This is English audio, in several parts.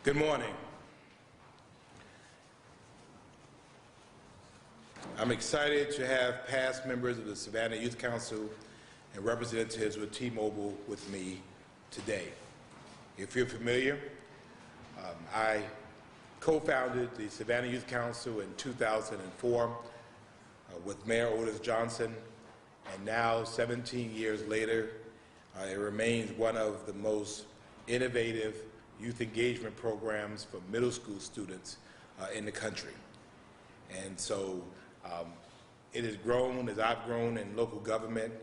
Good morning. I'm excited to have past members of the Savannah Youth Council and representatives with T-Mobile with me today. If you're familiar, I co-founded the Savannah Youth Council in 2004 with Mayor Otis Johnson, and now 17 years later, it remains one of the most innovative youth engagement programs for middle school students in the country. And so it has grown as I've grown in local government,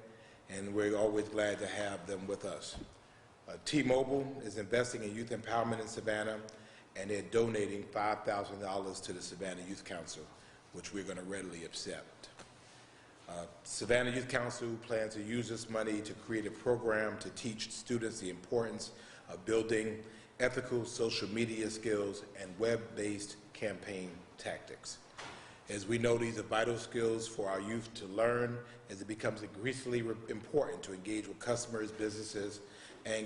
and we're always glad to have them with us. T-Mobile is investing in youth empowerment in Savannah, and they're donating $5,000 to the Savannah Youth Council, which we're going to readily accept. Savannah Youth Council plans to use this money to create a program to teach students the importance of building ethical social media skills and web-based campaign tactics. As we know, these are vital skills for our youth to learn as it becomes increasingly important to engage with customers, businesses, and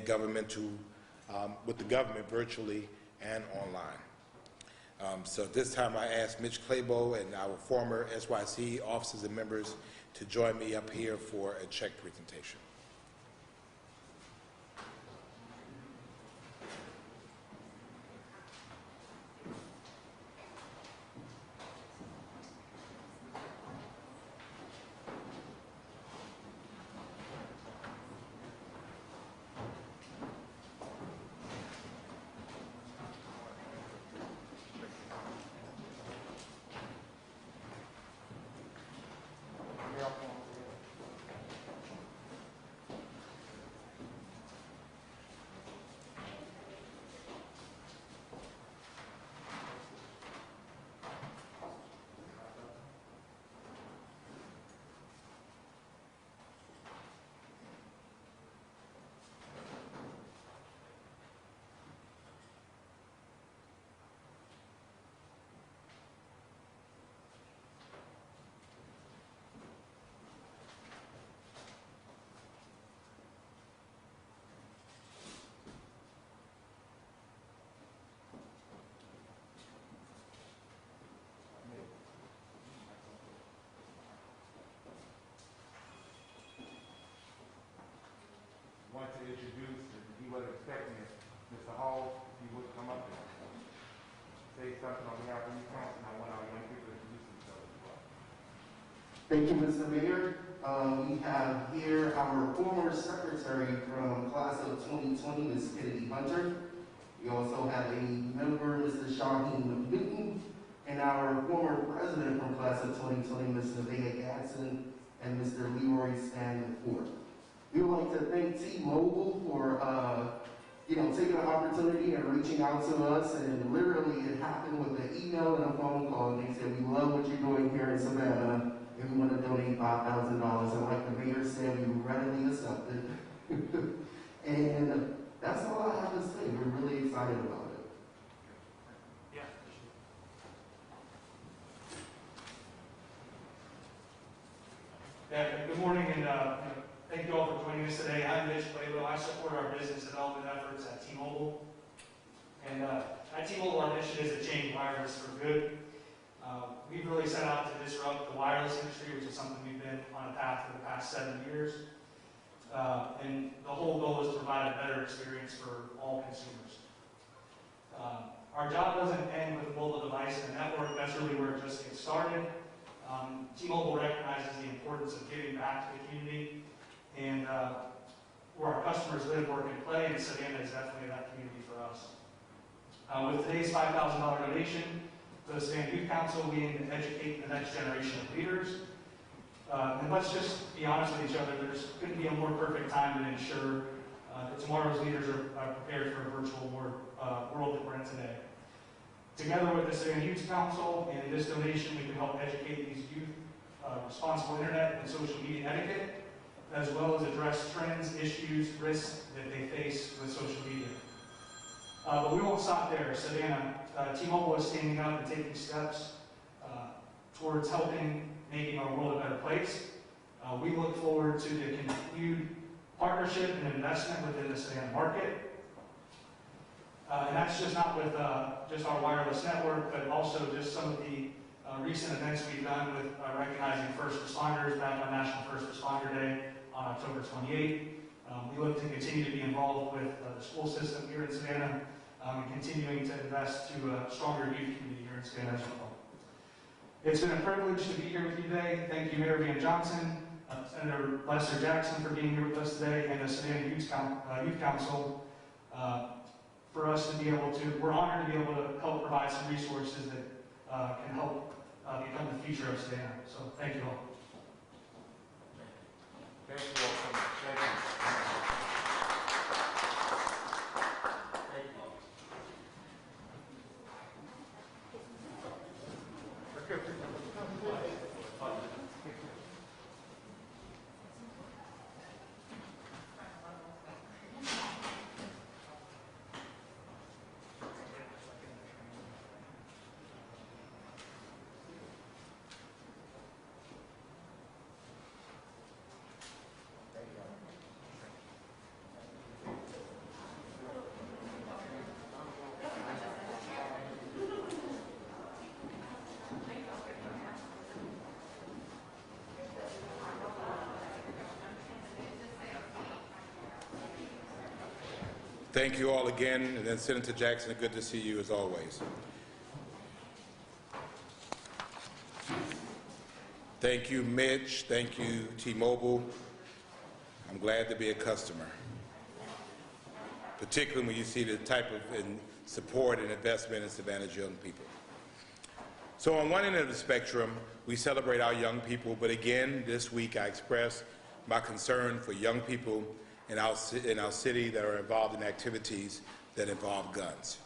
with the government virtually and online. So at this time I ask Mitch Claybo and our former SYC officers and members to join me up here for a check presentation. To introduce, and he wasn't expecting it, Mr. Hall, if you would come up and say something on behalf of the council, and I want our young people to introduce themselves as well. Thank you, Mr. Mayor. We have here our former secretary from class of 2020, Ms. Kennedy Hunter. We also have a member, Mr. Shaheen Newton, and our former president from class of 2020, Ms. Nevaeh Gadsden, and Mr. Leroy Stanley IV. We would like to thank T-Mobile for taking the opportunity and reaching out to us, and literally it happened with an email and a phone call, and they said, we love what you're doing here in Savannah, and we want to donate $5,000, and like the mayor said, we readily accepted. And that's all I have to say. We're really excited about it. Yeah, good morning, and thank you all for joining us today. I'm Mitch Claybo. I support our business development efforts at T-Mobile. And at T-Mobile, our mission is to change wireless for good. We've really set out to disrupt the wireless industry, which is something we've been on a path for the past 7 years. And the whole goal is to provide a better experience for all consumers. Our job doesn't end with a mobile device and a network. That's really where it just gets started. T-Mobile recognizes the importance of giving back to the community, and where our customers live, work, and play, and Savannah is definitely that community for us. With today's $5,000 donation to the Savannah Youth Council, we aim to educate the next generation of leaders. And let's just be honest with each other, there couldn't be a more perfect time to ensure that tomorrow's leaders are prepared for a virtual world that we're in today. Together with the Savannah Youth Council and this donation, we can help educate these youth responsible internet and social media etiquette, as well as address trends, issues, risks that they face with social media. But we won't stop there. Savannah, T-Mobile is standing up and taking steps towards helping making our world a better place. We look forward to the continued partnership and investment within the Savannah market. And that's just not with just our wireless network, but also just some of the recent events we've done with recognizing first responders back on National First Responder Day on October 28th. We look to continue to be involved with the school system here in Savannah and continuing to invest to a stronger youth community here in Savannah as well. It's been a privilege to be here with you today. Thank you, Mayor Van Johnson, Senator Lester Jackson for being here with us today, and the Savannah Youth Council for us to be able to, we're honored to be able to help provide some resources that can help become the future of Savannah. So thank you all. Thank you all so much. Thank you. Thank you. Thank you all again, and then Senator Jackson, good to see you as always. Thank you, Mitch. Thank you, T-Mobile. I'm glad to be a customer, particularly when you see the type of support and investment in Savannah's young people. So on one end of the spectrum, we celebrate our young people, but again, this week I express my concern for young people in our city that are involved in activities that involve guns.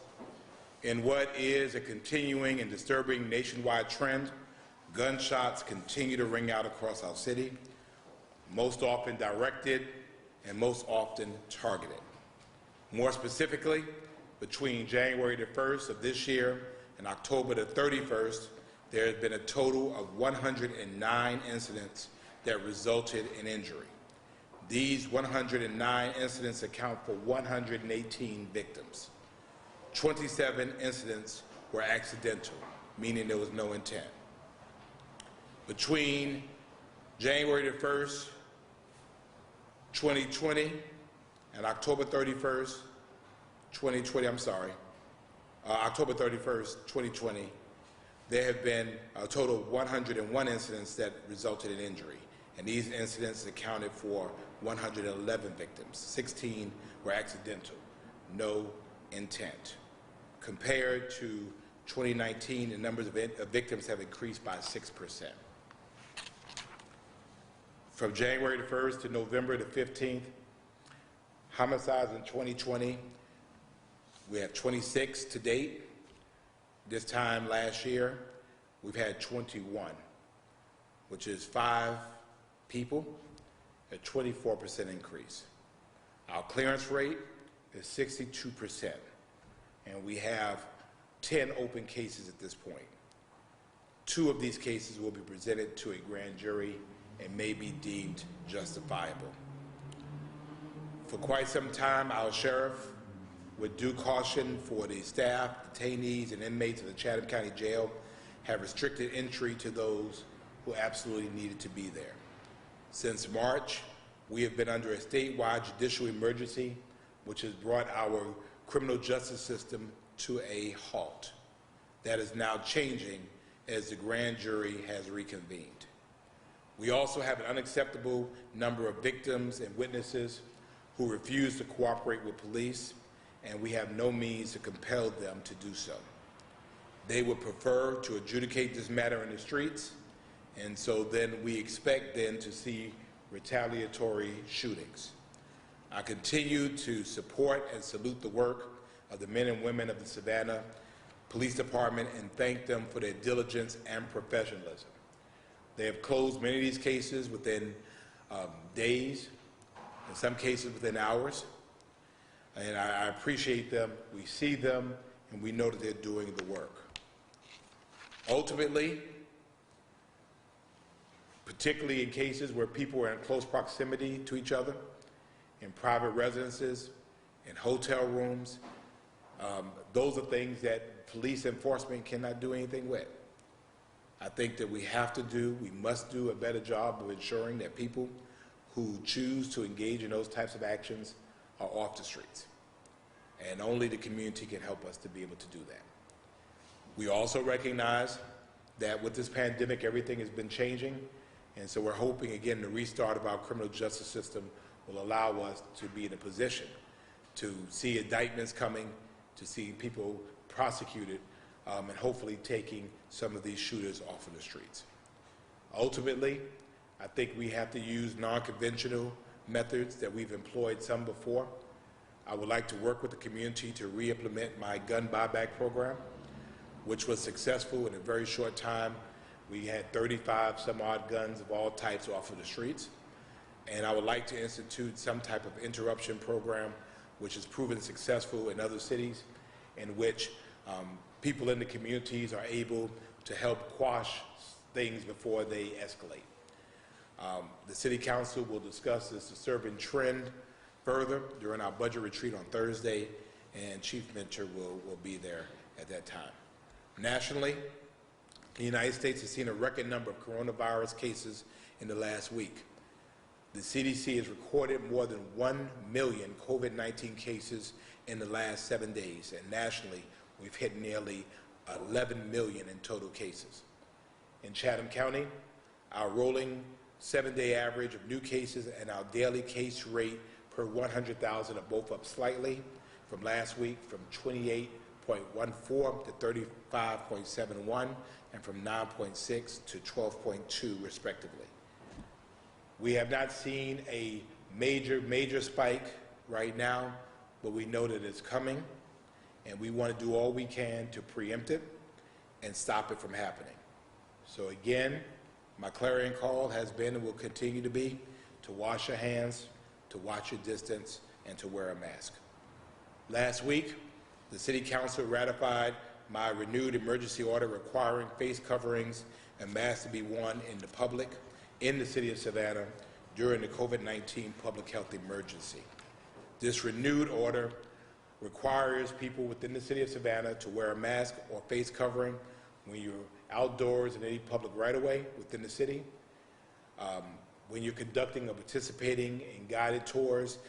In what is a continuing and disturbing nationwide trend, gunshots continue to ring out across our city, most often directed and most often targeted. More specifically, between January the 1st of this year and October the 31st, there has been a total of 109 incidents that resulted in injury. These 109 incidents account for 118 victims. 27 incidents were accidental, meaning there was no intent. Between January the 1st, 2020 and October 31st, 2020, October 31st, 2020, there have been a total of 101 incidents that resulted in injury. And these incidents accounted for 111 victims. 16 were accidental, no intent. Compared to 2019, the numbers of victims have increased by 6%. From January the 1st to November the 15th, homicides in 2020, we have 26 to date. This time last year, we've had 21, which is 5 people, a 24% increase. Our clearance rate is 62%, and we have 10 open cases at this point. 2 of these cases will be presented to a grand jury and may be deemed justifiable. For quite some time, our sheriff, with due caution for the staff, detainees, and inmates of the Chatham County Jail, have restricted entry to those who absolutely needed to be there. Since March, we have been under a statewide judicial emergency, which has brought our criminal justice system to a halt. That is now changing as the grand jury has reconvened. We also have an unacceptable number of victims and witnesses who refuse to cooperate with police, and we have no means to compel them to do so. They would prefer to adjudicate this matter in the streets, and so then we expect then to see retaliatory shootings. I continue to support and salute the work of the men and women of the Savannah Police Department and thank them for their diligence and professionalism. They have closed many of these cases within days, in some cases within hours, and I appreciate them. We see them, and we know that they're doing the work. Ultimately, particularly in cases where people are in close proximity to each other, in private residences, in hotel rooms, Those are things that police enforcement cannot do anything with. I think that we must do a better job of ensuring that people who choose to engage in those types of actions are off the streets. And only the community can help us to be able to do that. We also recognize that with this pandemic, everything has been changing, and so we're hoping, again, the restart of our criminal justice system will allow us to be in a position to see indictments coming, to see people prosecuted, and hopefully taking some of these shooters off of the streets. Ultimately, I think we have to use non-conventional methods that we've employed some before. I would like to work with the community to re-implement my gun buyback program, which was successful in a very short time. We had 35 some odd guns of all types off of the streets. And I would like to institute some type of interruption program which has proven successful in other cities, in which people in the communities are able to help quash things before they escalate. The City Council will discuss this disturbing trend further during our budget retreat on Thursday, and Chief Mentor will be there at that time. Nationally, the United States has seen a record number of coronavirus cases in the last week. The CDC has recorded more than 1 million COVID-19 cases in the last 7 days, and nationally, we've hit nearly 11 million in total cases. In Chatham County, our rolling 7-day average of new cases and our daily case rate per 100,000 are both up slightly from last week, from 28.14 to 35.71, and from 9.6 to 12.2 respectively. We have not seen a major spike right now, but we know that it's coming, and we want to do all we can to preempt it and stop it from happening. So again, my clarion call has been and will continue to be to wash your hands, to watch your distance, and to wear a mask. Last week, the City Council ratified my renewed emergency order requiring face coverings and masks to be worn in the public in the City of Savannah during the COVID-19 public health emergency. This renewed order requires people within the City of Savannah to wear a mask or face covering when you're outdoors in any public right-of-way within the city, when you're conducting or participating in guided tours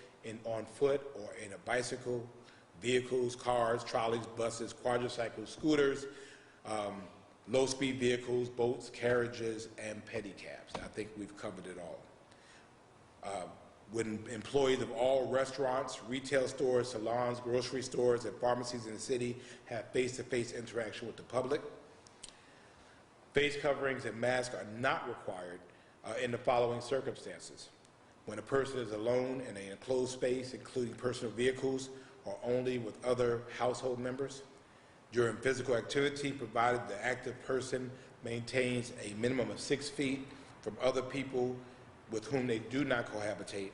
on foot or in a bicycle, vehicles, cars, trolleys, buses, quadricycles, scooters, low-speed vehicles, boats, carriages, and pedicabs. I think we've covered it all. When employees of all restaurants, retail stores, salons, grocery stores, and pharmacies in the city have face-to-face interaction with the public. Face coverings and masks are not required in the following circumstances: when a person is alone in an enclosed space, including personal vehicles, or only with other household members; during physical activity, provided the active person maintains a minimum of 6 feet from other people with whom they do not cohabitate;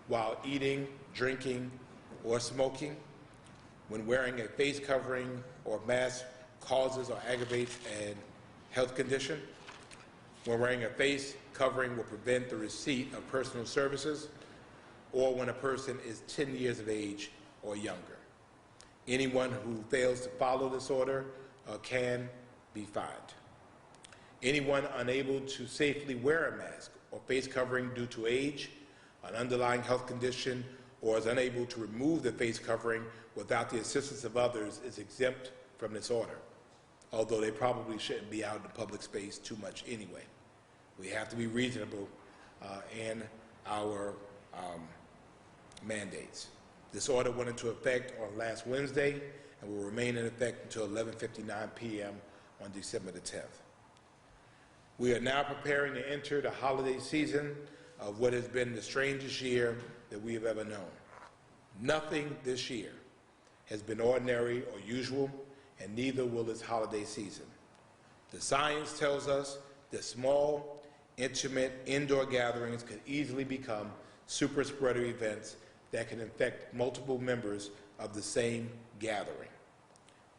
while eating, drinking, or smoking; when wearing a face covering or mask causes or aggravates a health condition; when wearing a face covering will prevent the receipt of personal services; or when a person is 10 years of age or younger. Anyone who fails to follow this order can be fined. Anyone unable to safely wear a mask or face covering due to age, an underlying health condition, or is unable to remove the face covering without the assistance of others is exempt from this order, although they probably shouldn't be out in the public space too much anyway. We have to be reasonable in our mandates. This order went into effect on last Wednesday and will remain in effect until 11:59 p.m. on December the 10th. We are now preparing to enter the holiday season of what has been the strangest year that we have ever known. Nothing this year has been ordinary or usual, and neither will this holiday season. The science tells us that small, intimate, indoor gatherings could easily become super spreader events that can infect multiple members of the same gathering.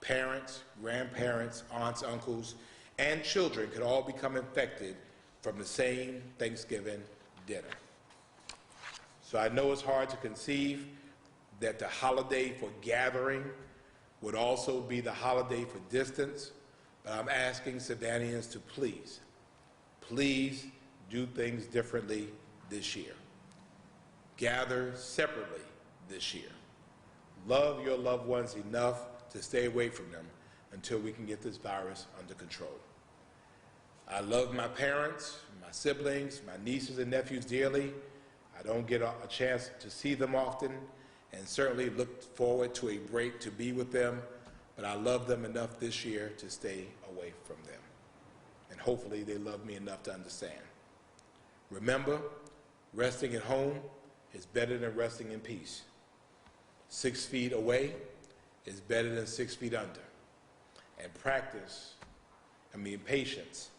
Parents, grandparents, aunts, uncles, and children could all become infected from the same Thanksgiving dinner. So I know it's hard to conceive that the holiday for gathering would also be the holiday for distance, but I'm asking Savannahans to please do things differently this year. Gather separately this year. Love your loved ones enough to stay away from them until we can get this virus under control. I love my parents, my siblings, my nieces and nephews dearly. I don't get a chance to see them often, and certainly look forward to a break to be with them, but I love them enough this year to stay away from them. And hopefully they love me enough to understand. Remember, resting at home is better than resting in peace. 6 feet away is better than 6 feet under. And patience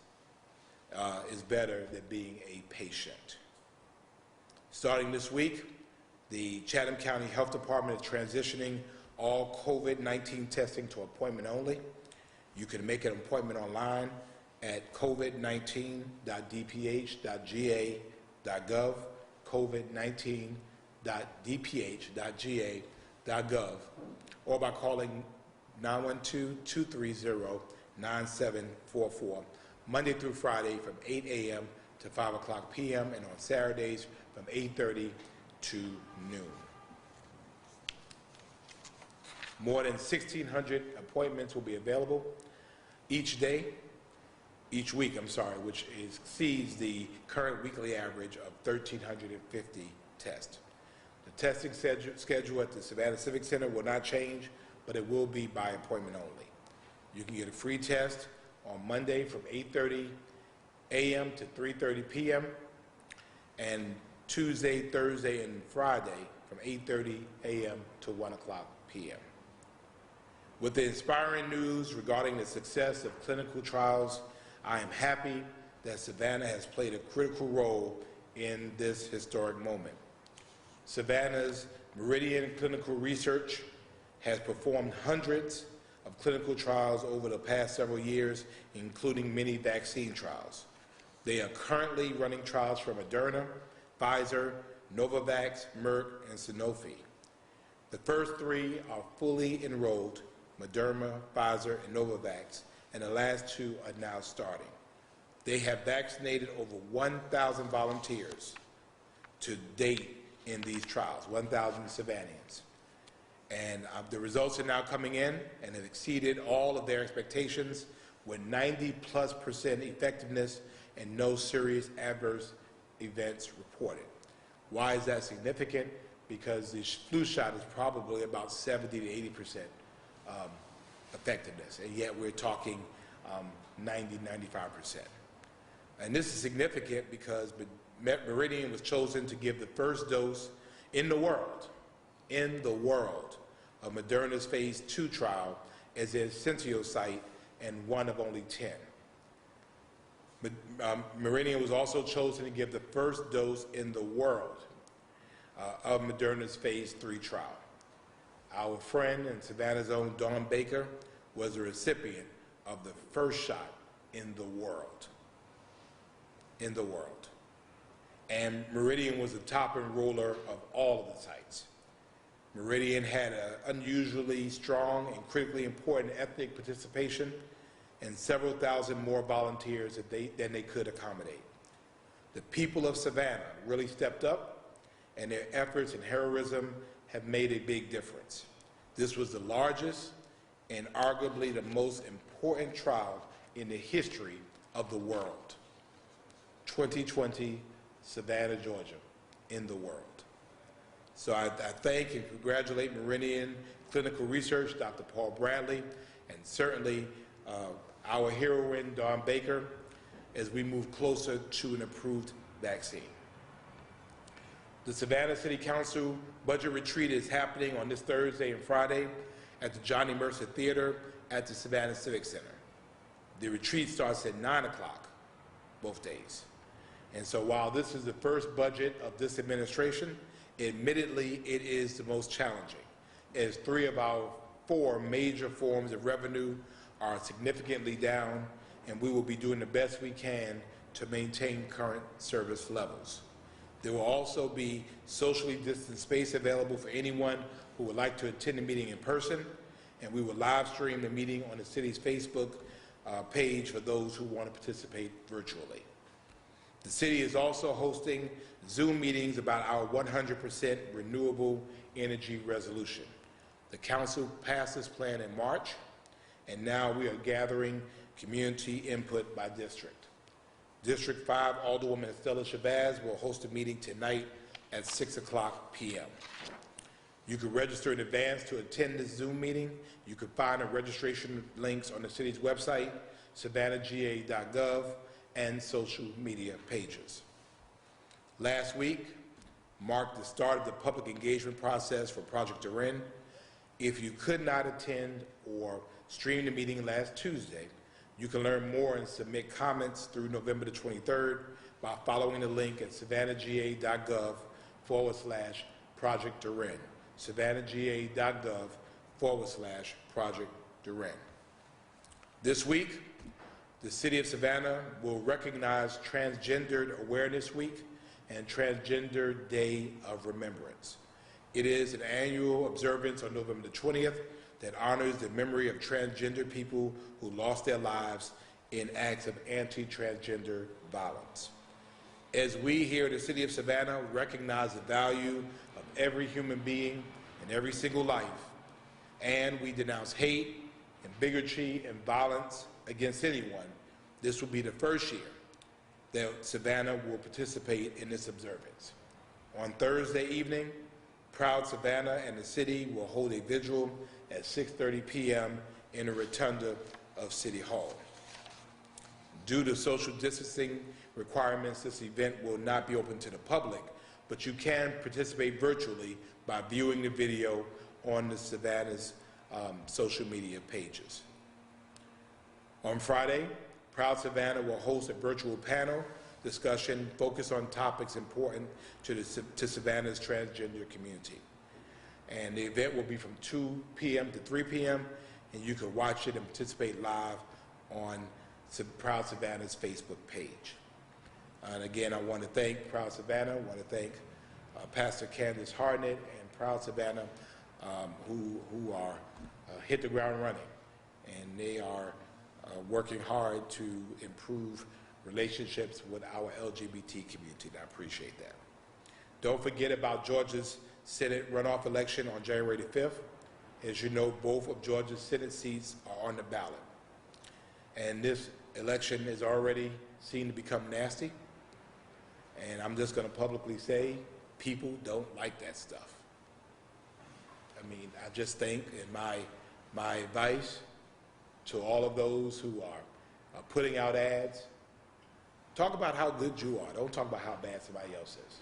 is better than being a patient. Starting this week, the Chatham County Health Department is transitioning all COVID-19 testing to appointment only. You can make an appointment online at covid19.dph.ga.gov, covid19.dph.ga.gov, or by calling 912-230-9744, Monday through Friday from 8 a.m. to 5 o'clock p.m. and on Saturdays from 8:30 to noon. More than 1,600 appointments will be available each week, which exceeds the current weekly average of 1,350 tests. The testing schedule at the Savannah Civic Center will not change, but it will be by appointment only. You can get a free test on Monday from 8:30 a.m. to 3:30 p.m. and Tuesday, Thursday, and Friday from 8:30 a.m. to 1 o'clock p.m. With the inspiring news regarding the success of clinical trials, I am happy that Savannah has played a critical role in this historic moment. Savannah's Meridian Clinical Research has performed hundreds of clinical trials over the past several years, including many vaccine trials. They are currently running trials for Moderna, Pfizer, Novavax, Merck, and Sanofi. The first 3 are fully enrolled, Moderna, Pfizer, and Novavax, and the last 2 are now starting. They have vaccinated over 1,000 volunteers to date in these trials, 1,000 Savannahans. And the results are now coming in and have exceeded all of their expectations with 90+% effectiveness and no serious adverse events reported. Why is that significant? Because the flu shot is probably about 70 to 80% effectiveness, and yet we're talking 90–95%. And this is significant because Meridian was chosen to give the first dose in the world of Moderna's phase 2 trial as an Essentio site and one of only 10. Meridian was also chosen to give the first dose in the world of Moderna's phase 3 trial. Our friend and Savannah's own Dawn Baker was the recipient of the first shot in the world. And Meridian was the top enroller of all of the sites. Meridian had an unusually strong and critically important ethnic participation and several thousand more volunteers than they could accommodate. The people of Savannah really stepped up, and their efforts and heroism have made a big difference. This was the largest and arguably the most important trial in the history of the world. 2020, Savannah, Georgia, in the world. So I thank and congratulate Meridian Clinical Research, Dr. Paul Bradley, and certainly our heroine, Dawn Baker, as we move closer to an approved vaccine. The Savannah City Council Budget Retreat is happening on this Thursday and Friday at the Johnny Mercer Theater at the Savannah Civic Center. The retreat starts at 9 o'clock both days. And so while this is the first budget of this administration, admittedly it is the most challenging, as 3 of our 4 major forms of revenue are significantly down, and we will be doing the best we can to maintain current service levels. There will also be socially distanced space available for anyone who would like to attend the meeting in person, and we will live stream the meeting on the city's Facebook page for those who want to participate virtually. The city is also hosting Zoom meetings about our 100% renewable energy resolution. The council passed this plan in March, and now we are gathering community input by district. District 5 Alderwoman Estella Chavez will host a meeting tonight at 6:00 p.m. You can register in advance to attend this Zoom meeting. You can find the registration links on the city's website, savannahga.gov, and social media pages. Last week marked the start of the public engagement process for Project Durin. If you could not attend or stream the meeting last Tuesday, you can learn more and submit comments through November the 23rd by following the link at savannahga.gov/Project Durin. savannahga.gov/Project Durin. This week, the City of Savannah will recognize Transgendered Awareness Week and Transgender Day of Remembrance. It is an annual observance on November the 20th that honors the memory of transgender people who lost their lives in acts of anti-transgender violence. As we here in the City of Savannah recognize the value of every human being and every single life, and we denounce hate and bigotry and violence against anyone, this will be the first year that Savannah will participate in this observance. On Thursday evening, Proud Savannah and the city will hold a vigil at 6:30 p.m. in the rotunda of City Hall. Due to social distancing requirements, this event will not be open to the public, but you can participate virtually by viewing the video on the Savannah's social media pages. On Friday, Proud Savannah will host a virtual panel discussion focused on topics important to Savannah's transgender community. And the event will be from 2 p.m. to 3 p.m., and you can watch it and participate live on Proud Savannah's Facebook page. And again, I want to thank Proud Savannah. I want to thank Pastor Candace Harnett and Proud Savannah who are hit the ground running, and they are working hard to improve relationships with our LGBT community, and I appreciate that. Don't forget about Georgia's Senate runoff election on January the 5th. As you know, both of Georgia's Senate seats are on the ballot. And this election is already seen to become nasty. And I'm just going to publicly say, people don't like that stuff. I mean, I just think, and my advice to all of those who are putting out ads, talk about how good you are. Don't talk about how bad somebody else is.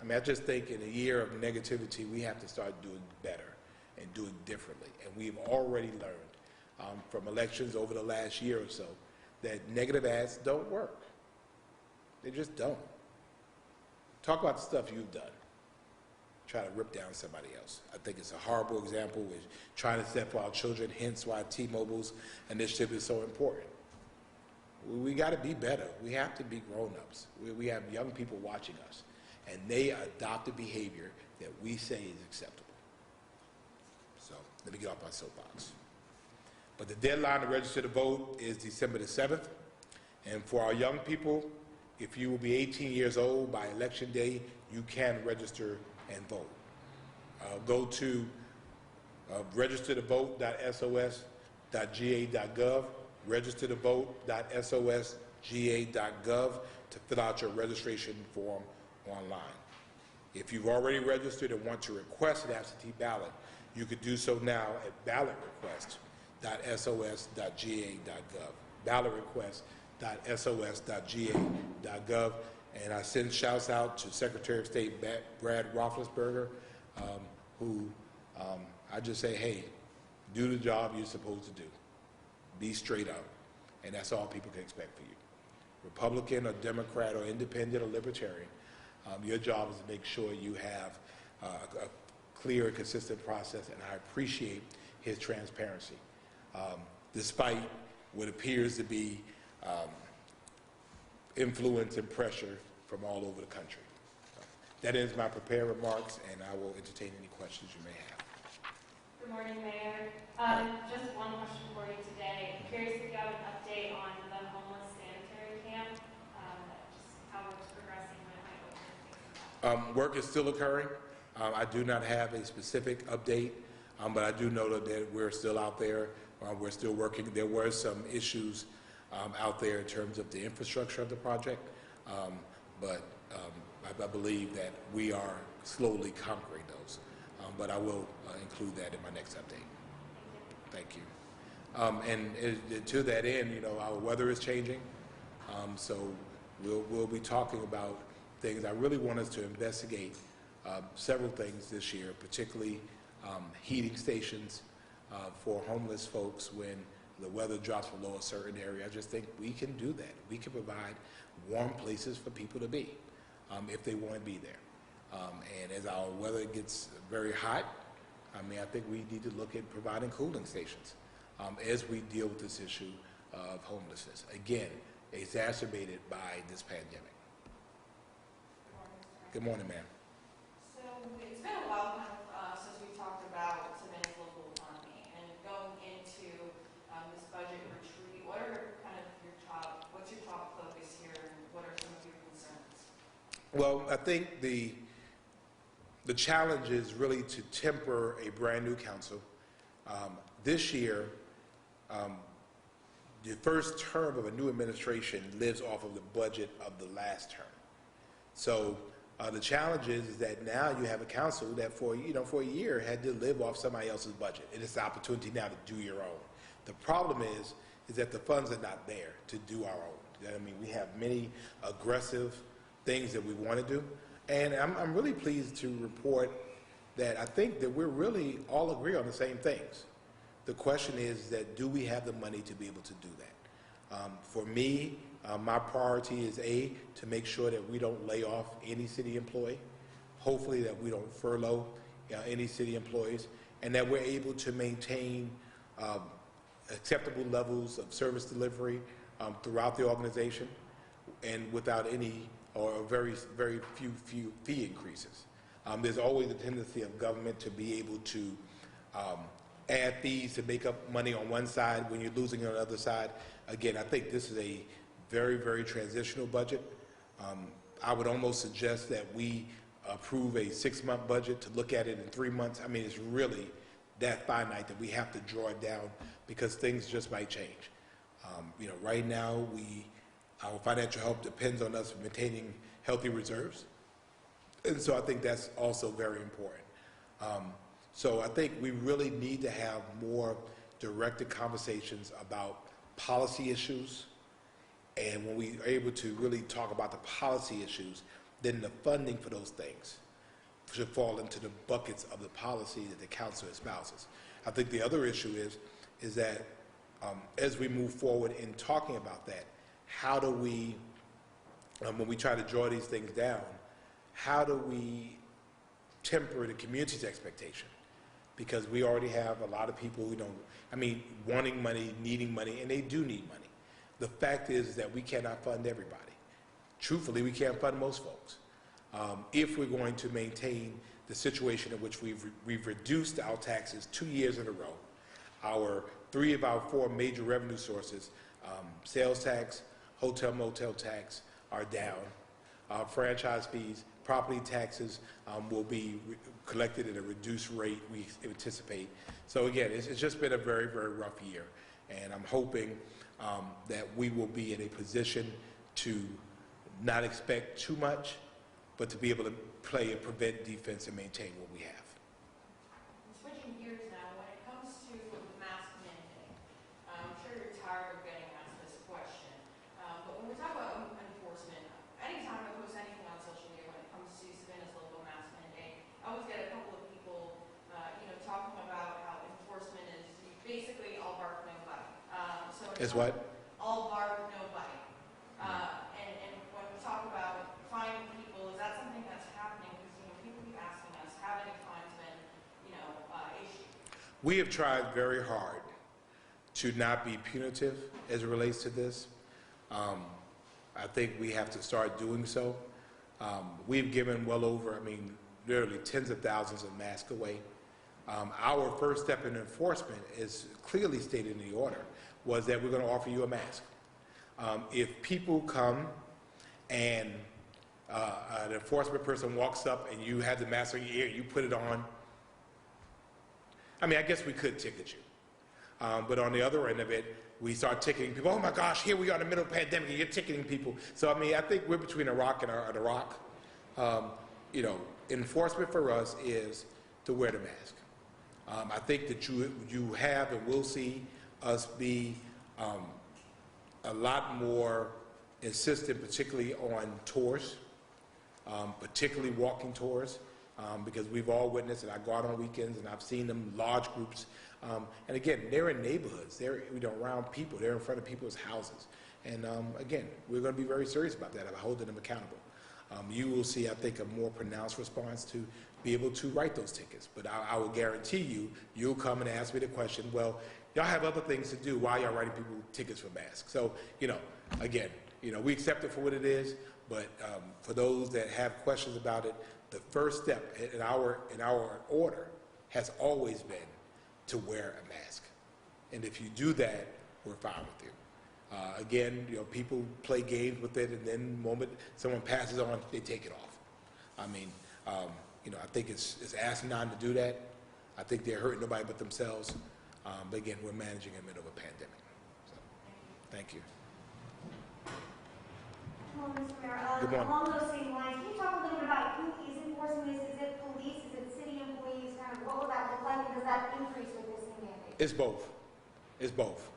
I mean, I just think in a year of negativity, we have to start doing better and doing differently. And we've already learned from elections over the last year or so that negative ads don't work. They just don't. Talk about the stuff you've done. Try to rip down somebody else. I think it's a horrible example. We're trying to set for our children, hence why T-Mobile's initiative is so important. We got to be better. We have to be grown-ups. We have young people watching us, and they adopt a behavior that we say is acceptable. So let me get off my soapbox. But the deadline to register to vote is December the 7th, and for our young people, if you will be 18 years old by election day, you can register and vote. Go to registertovote.sos.ga.gov, registertovote.sos.ga.gov to fill out your registration form online. If you've already registered and want to request an absentee ballot, you could do so now at ballotrequest.sos.ga.gov, ballotrequest.sos.ga.gov. And I send shouts out to Secretary of State Brad Roethlisberger, who I just say, hey, do the job you're supposed to do. Be straight up. And that's all people can expect for you. Republican or Democrat or independent or libertarian, your job is to make sure you have a clear and consistent process, and I appreciate his transparency, despite what appears to be influence and pressure from all over the country. That ends my prepared remarks, and I will entertain any questions you may have. Good morning, Mayor. Just one question for you today. Curious if you have an update on the homeless sanitary camp, just how it's progressing, when it might open. Work is still occurring. I do not have a specific update, but I do know that we're still out there. We're still working. There were some issues out there in terms of the infrastructure of the project, but I believe that we are slowly conquering those. But I will include that in my next update. Thank you. And to that end, you know, our weather is changing, so we'll be talking about things. I really want us to investigate several things this year, particularly heating stations for homeless folks when the weather drops below a certain area. I just think we can do that. We can provide warm places for people to be if they want to be there. And as our weather gets very hot, I mean, I think we need to look at providing cooling stations as we deal with this issue of homelessness. Again, exacerbated by this pandemic. Good morning, ma'am. So it's been a while now since we talked about Savannah's local economy, and going into this budget retreat, what are kind of what's your top focus here, and what are some of your concerns? Well, I think the challenge is really to temper a brand new council. This year, the first term of a new administration lives off of the budget of the last term. So the challenge is that now you have a council that for a year had to live off somebody else's budget. It is the opportunity now to do your own. The problem is that the funds are not there to do our own. I mean, we have many aggressive things that we want to do. And I'm really pleased to report that I think that we're really all agree on the same things. The question is that do we have the money to be able to do that? For me, my priority is to make sure that we don't lay off any city employee, hopefully that we don't furlough any city employees, and that we're able to maintain acceptable levels of service delivery throughout the organization and without any or very few fee increases. There's always a tendency of government to be able to add fees to make up money on one side when you're losing on the other side. Again, I think this is a very transitional budget. I would almost suggest that we approve a 6-month budget to look at it in 3 months. I mean, it's really that finite that we have to draw it down because things just might change. Right now, our financial health depends on us maintaining healthy reserves. And so I think that's also very important. So I think we really need to have more directed conversations about policy issues. And when we are able to really talk about the policy issues, then the funding for those things should fall into the buckets of the policy that the council espouses. I think the other issue is that as we move forward in talking about that, how do we, when we try to draw these things down, how do we temper the community's expectation? Because we already have a lot of people who wanting money, needing money, and they do need money. The fact is that we cannot fund everybody. Truthfully, we can't fund most folks. If we're going to maintain the situation in which we've reduced our taxes 2 years in a row, 3 of our 4 major revenue sources, sales tax, hotel motel tax, are down. Franchise fees, property taxes will be collected at a reduced rate, we anticipate. So again, it's just been a very rough year. And I'm hoping that we will be in a position to not expect too much, but to be able to play a prevent defense and maintain what we have. Switching gears now, when it comes to the mask mandate, I'm sure you're tired of getting asked this question, but when we talk about enforcement, anytime I post anything on social media when it comes to Savannah's local mask mandate, I always get a couple of people, talking about how enforcement is basically all bark, no bite. Is what? All bark, no bite. And when we talk about fining people, is that something that's happening? Because people keep asking us, have any fines been, issued? We have tried very hard to not be punitive as it relates to this. I think we have to start doing so. We've given well over, literally tens of thousands of masks away. Our first step in enforcement is clearly stated in the order, was that we're going to offer you a mask. If people come and an enforcement person walks up and you have the mask on your ear, you put it on, I mean, I guess we could ticket you. But on the other end of it, we start ticketing people. Oh my gosh, here we are in the middle of a pandemic and you're ticketing people. So I mean, I think we're between a rock and a rock. You know, enforcement for us is to wear the mask. I think that you have and will see us be a lot more insistent, particularly on tours, particularly walking tours, because we've all witnessed it. I go out on weekends and I've seen them, large groups. And again, they're in neighborhoods. They're around people. They're in front of people's houses. And again, we're going to be very serious about that, about holding them accountable. You will see, I think, a more pronounced response to be able to write those tickets. But I will guarantee you, you'll come and ask me the question, well, y'all have other things to do. Why y'all writing people tickets for masks? So, you know, again, you know, we accept it for what it is. But for those that have questions about it, the first step in our order has always been to wear a mask. And if you do that, we're fine with you. Again, you know, people play games with it, and then the moment someone passes on, they take it off. I mean, you know, I think it's asinine to do that. I think they're hurting nobody but themselves. But again, we're managing in the middle of a pandemic. So, thank you. Hello, Mr. Mayor. Good morning. Along those same lines, can you talk a little bit about who is enforcing this? Is it police? Is it city employees? Kind of what will that look like? And does that increase with this new mandate? It's both. It's both.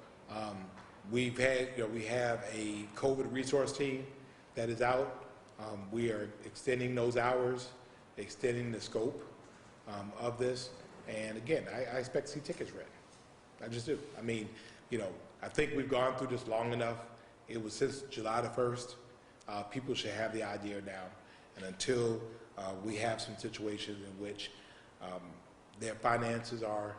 We've had, you know, we have a COVID resource team that is out. We are extending those hours, extending the scope of this. And again, I expect to see tickets read. I just do. I mean, you know, I think we've gone through this long enough. It was since July the 1st. People should have the idea now. And until we have some situations in which their finances are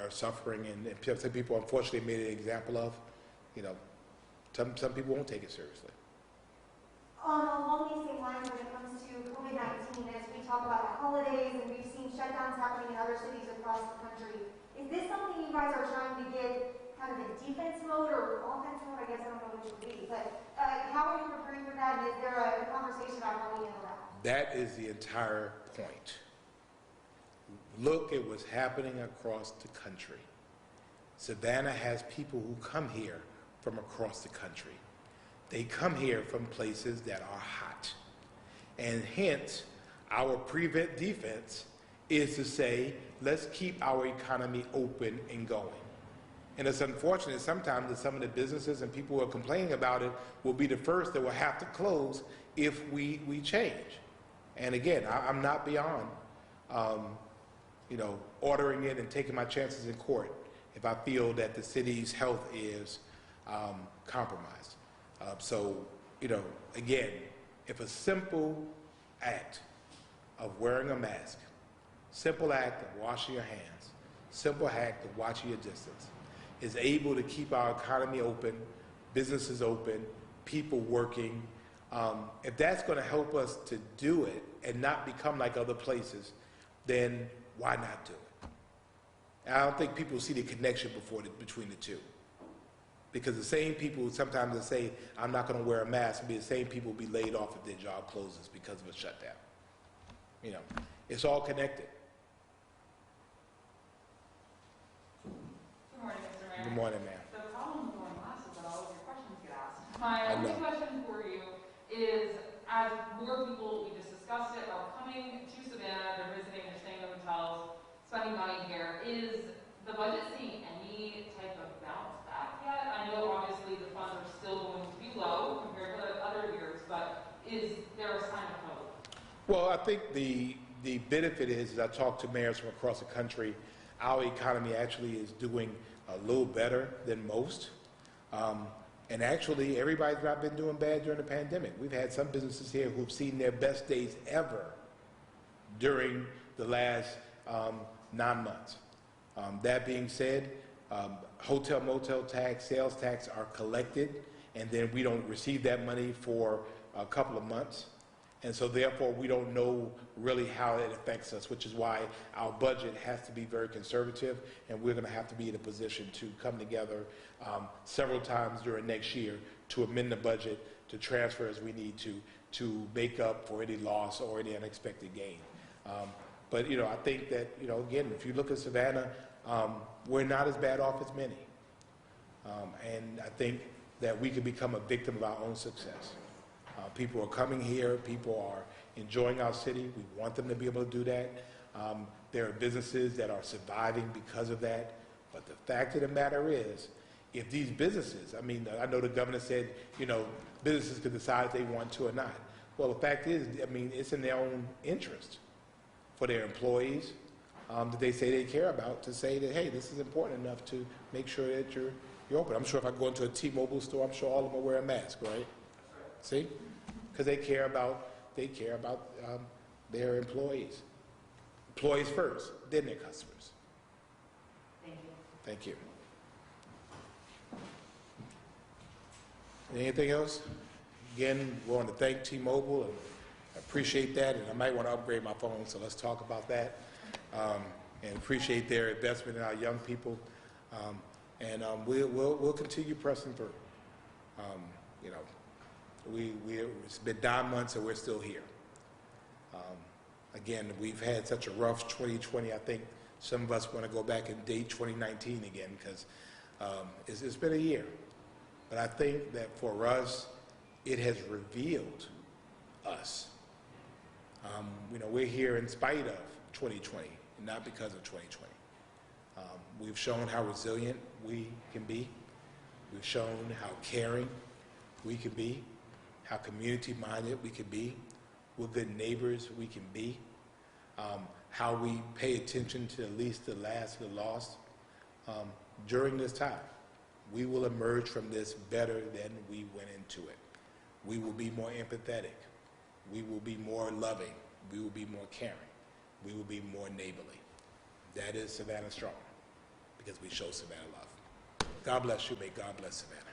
suffering, and some people unfortunately made an example of, you know, some people won't take it seriously. Along these same lines, when it comes to COVID-19, as we talk about the holidays and we've seen shutdowns happening in other cities across the country, is this something you guys are trying to get kind of in defense mode or offense mode? I guess I don't know which would be, but how are you preparing for that? And is there a conversation about running it around? That is the entire point. Look at what's happening across the country. Savannah has people who come here from across the country. They come here from places that are hot. And hence, our prevent defense is to say, let's keep our economy open and going. And it's unfortunate sometimes that some of the businesses and people who are complaining about it will be the first that will have to close if we change. And again, I'm not beyond, you know, ordering it and taking my chances in court if I feel that the city's health is compromised. So, you know, again, if a simple act of wearing a mask, simple act of washing your hands, simple act of watching your distance is able to keep our economy open, businesses open, people working, if that's going to help us to do it and not become like other places, then why not do it? And I don't think people see the connection between the two. Because the same people sometimes that say, I'm not going to wear a mask, will be the same people will be laid off if their job closes because of a shutdown. You know, it's all connected. Good morning, Mr. Mayor. Good morning, ma'am. The problem with going last is that all of your questions get asked. My only question for you is, as more people, we just discussed it, are coming to Savannah, they're visiting, they're staying in hotels, spending money here, is the budget seeing any type of bounce back yet? I know obviously the funds are still going to be low compared to other years, but is there a sign of hope? Well, I think the benefit is, as I talk to mayors from across the country, our economy actually is doing a little better than most. And actually, everybody's not been doing bad during the pandemic. We've had some businesses here who've seen their best days ever during the last 9 months. That being said, hotel, motel tax, sales tax are collected, and then we don't receive that money for a couple of months. And so therefore, we don't know really how it affects us, which is why our budget has to be very conservative, and we're going to have to be in a position to come together several times during next year to amend the budget, to transfer as we need to make up for any loss or any unexpected gain. But, you know, I think that, you know, again, if you look at Savannah, we're not as bad off as many. And I think that we could become a victim of our own success. People are coming here. People are enjoying our city. We want them to be able to do that. There are businesses that are surviving because of that. But the fact of the matter is, if these businesses, I mean, I know the governor said, you know, businesses could decide if they want to or not. Well, the fact is, I mean, it's in their own interest for their employees that they say they care about to say that, hey, this is important enough to make sure that you're open. I'm sure if I go into a T-Mobile store, I'm sure all of them will wear a mask, right? See? Because they care about their employees. Employees first, then their customers. Thank you. Thank you. Anything else? Again, we want to thank T-Mobile and appreciate that. And I might want to upgrade my phone, so let's talk about that. And appreciate their investment in our young people. We'll continue pressing through. You know, it's been 9 months and we're still here. Again, we've had such a rough 2020. I think some of us want to go back and date 2019 again because it's been a year. But I think that for us, it has revealed us. You know, we're here in spite of 2020, and not because of 2020. We've shown how resilient we can be. We've shown how caring we can be, how community-minded we can be, what good neighbors we can be, how we pay attention to the least, the last, the lost. During this time, we will emerge from this better than we went into it. We will be more empathetic. We will be more loving. We will be more caring. We will be more neighborly. That is Savannah Strong, because we show Savannah love. God bless you. May God bless Savannah.